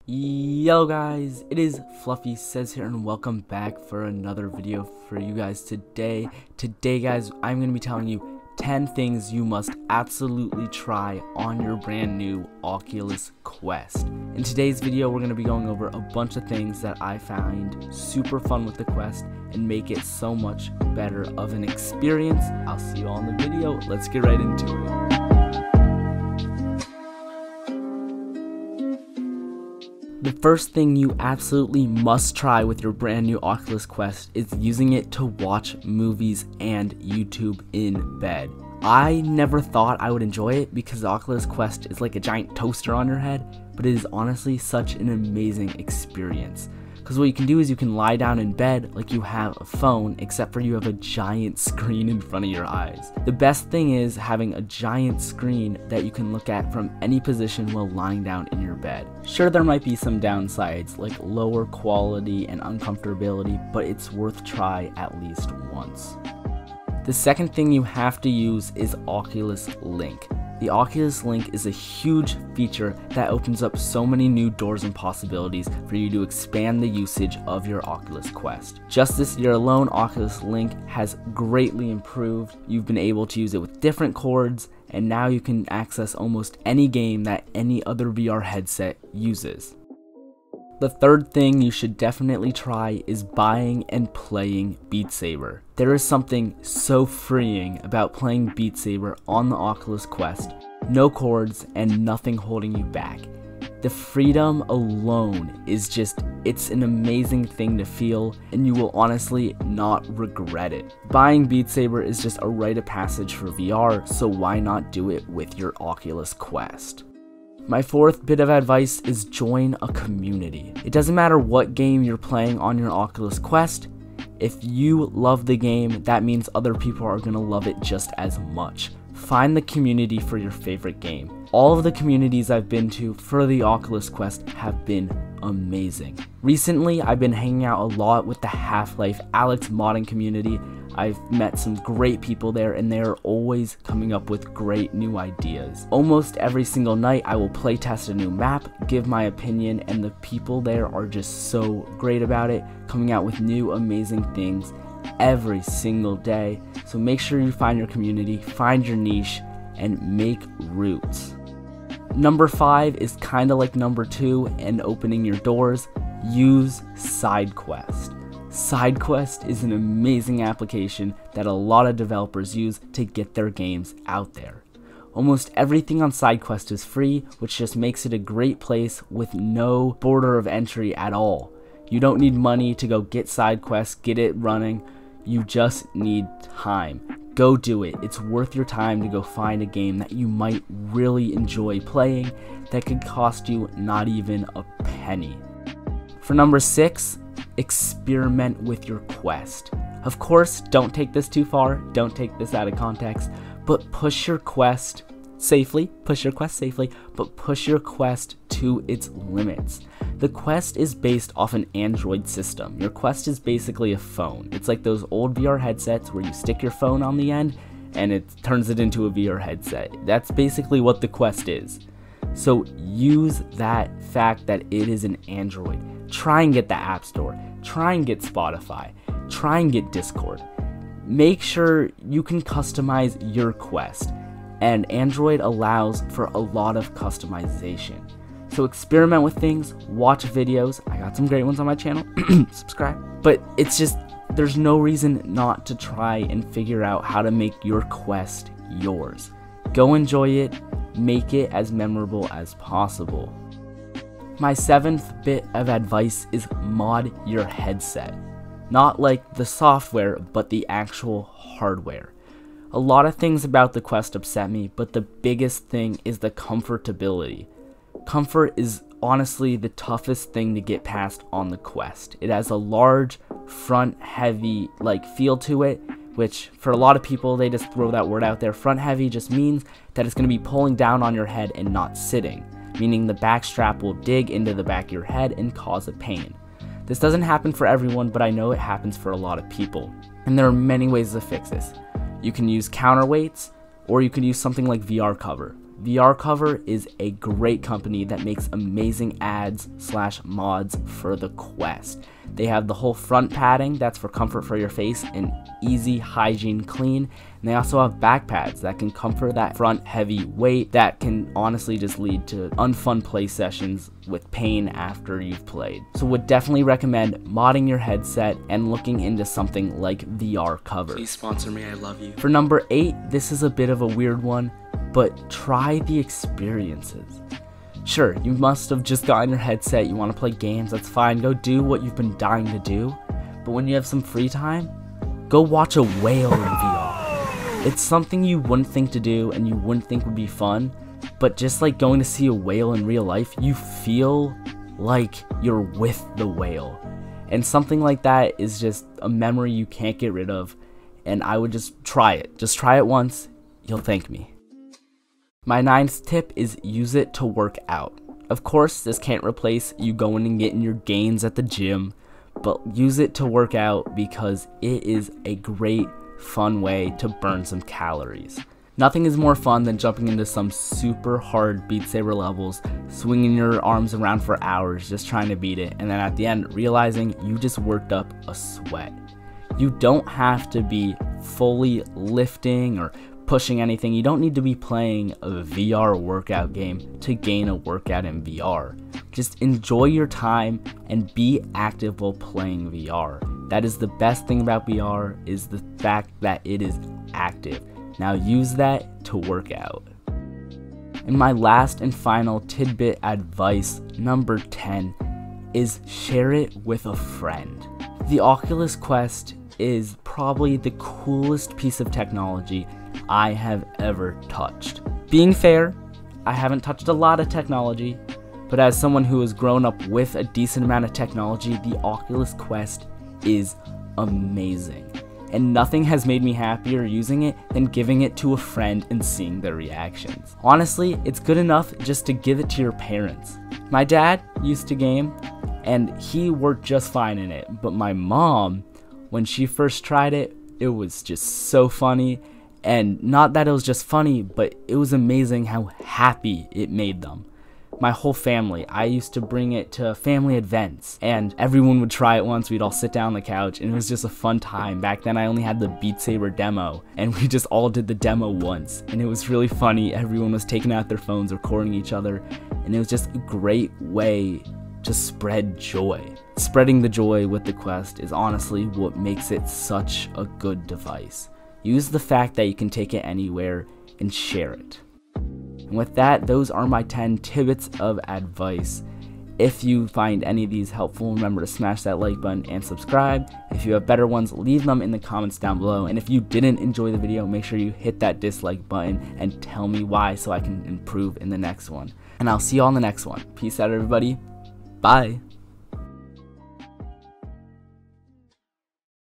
Yo guys, it is Fluffy Says here and welcome back for another video for you guys today. Today guys, I'm going to be telling you 10 things you must absolutely try on your brand new Oculus Quest. In today's video, we're going to be going over a bunch of things that I find super fun with the Quest and make it so much better of an experience. I'll see you all in the video. Let's get right into it. The first thing you absolutely must try with your brand new Oculus Quest is using it to watch movies and YouTube in bed. I never thought I would enjoy it because the Oculus Quest is like a giant toaster on your head, but it is honestly such an amazing experience. Because what you can do is you can lie down in bed like you have a phone, except for you have a giant screen in front of your eyes. The best thing is having a giant screen that you can look at from any position while lying down in your bed. Sure, there might be some downsides like lower quality and uncomfortability, but it's worth try at least once. The second thing you have to use is Oculus Link. The Oculus Link is a huge feature that opens up so many new doors and possibilities for you to expand the usage of your Oculus Quest. Just this year alone, Oculus Link has greatly improved. You've been able to use it with different cords, and now you can access almost any game that any other VR headset uses. The third thing you should definitely try is buying and playing Beat Saber. There is something so freeing about playing Beat Saber on the Oculus Quest. No cords and nothing holding you back. The freedom alone is it's an amazing thing to feel, and you will honestly not regret it. Buying Beat Saber is just a rite of passage for VR, so why not do it with your Oculus Quest? My fourth bit of advice is join a community. It doesn't matter what game you're playing on your Oculus Quest. If you love the game, that means other people are gonna love it just as much. Find the community for your favorite game. All of the communities I've been to for the Oculus Quest have been amazing. Recently, I've been hanging out a lot with the Half-Life Alex modding community. I've met some great people there, and they're always coming up with great new ideas. Almost every single night I will play test a new map, give my opinion, and the people there are just so great about it, coming out with new amazing things every single day. So make sure you find your community, find your niche, and make roots. Number 5 is kind of like number 2 and opening your doors. Use SideQuest. SideQuest is an amazing application that a lot of developers use to get their games out there. Almost everything on SideQuest is free, which just makes it a great place with no border of entry at all. You don't need money to go get SideQuest, get it running. You just need time. Go do it. It's worth your time to go find a game that you might really enjoy playing that could cost you not even a penny. For number 6, experiment with your Quest. Of course, don't take this too far, don't take this out of context, but push your Quest safely, but push your Quest to its limits. The Quest is based off an Android system. Your Quest is basically a phone. It's like those old VR headsets where you stick your phone on the end and it turns it into a VR headset. That's basically what the Quest is. So use that fact that it is an Android. Try and get the App Store. Try and get Spotify. Try and get Discord. Make sure you can customize your Quest, and Android allows for a lot of customization. So experiment with things, watch videos. I got some great ones on my channel. Subscribe. But it's just, there's no reason not to try and figure out how to make your Quest yours. Go enjoy it. Make it as memorable as possible. My 7th bit of advice is mod your headset. Not like the software, but the actual hardware. A lot of things about the Quest upset me, but the biggest thing is the comfortability. Comfort is honestly the toughest thing to get past on the Quest. It has a large, front heavy feel to it, which for a lot of people, they just throw that word out there. Front heavy just means that it's going to be pulling down on your head and not sitting, meaning the back strap will dig into the back of your head and cause a pain. This doesn't happen for everyone, but I know it happens for a lot of people. And there are many ways to fix this. You can use counterweights, or you can use something like VR cover. VR Cover is a great company that makes amazing ads/mods for the Quest. They have the whole front padding that's for comfort for your face and easy hygiene clean, and they also have back pads that can comfort that front heavy weight that can honestly just lead to unfun play sessions with pain after you've played. So would definitely recommend modding your headset and looking into something like VR Cover. Please sponsor me, I love you. For number 8, this is a bit of a weird one, but try the experiences. Sure, you must have just gotten your headset, you want to play games, that's fine, go do what you've been dying to do, but when you have some free time, go watch a whale in VR. It's something you wouldn't think to do and you wouldn't think would be fun, but just like going to see a whale in real life, you feel like you're with the whale. And something like that is just a memory you can't get rid of, and I would just try it. Just try it once, you'll thank me. My 9th tip is use it to work out. Of course, this can't replace you going and getting your gains at the gym, but use it to work out because it is a great, fun way to burn some calories. Nothing is more fun than jumping into some super hard Beat Saber levels, swinging your arms around for hours just trying to beat it, and then at the end realizing you just worked up a sweat. You don't have to be fully lifting or pushing anything. You don't need to be playing a VR workout game to gain a workout in VR. Just enjoy your time and be active while playing VR. That is the best thing about VR, is the fact that it is active. Now use that to work out. And my last and final tidbit advice, number 10, is share it with a friend. The Oculus Quest is probably the coolest piece of technology I have ever touched. Being fair, I haven't touched a lot of technology, but as someone who has grown up with a decent amount of technology, the Oculus Quest is amazing. And nothing has made me happier using it than giving it to a friend and seeing their reactions. Honestly, it's good enough just to give it to your parents. My dad used to game, and he worked just fine in it, but my mom, when she first tried it, it was just so funny. And not that it was just funny, but it was amazing how happy it made them. My whole family, I used to bring it to family events, and everyone would try it once. We'd all sit down on the couch, and it was just a fun time. Back then, I only had the Beat Saber demo, and we just all did the demo once, and it was really funny. Everyone was taking out their phones, recording each other, and it was just a great way to spread joy. Spreading the joy with the Quest is honestly what makes it such a good device. Use the fact that you can take it anywhere and share it. And with that, those are my 10 tidbits of advice. If you find any of these helpful, remember to smash that like button and subscribe. If you have better ones, leave them in the comments down below. And if you didn't enjoy the video, make sure you hit that dislike button and tell me why so I can improve in the next one. And I'll see you all in the next one. Peace out, everybody. Bye.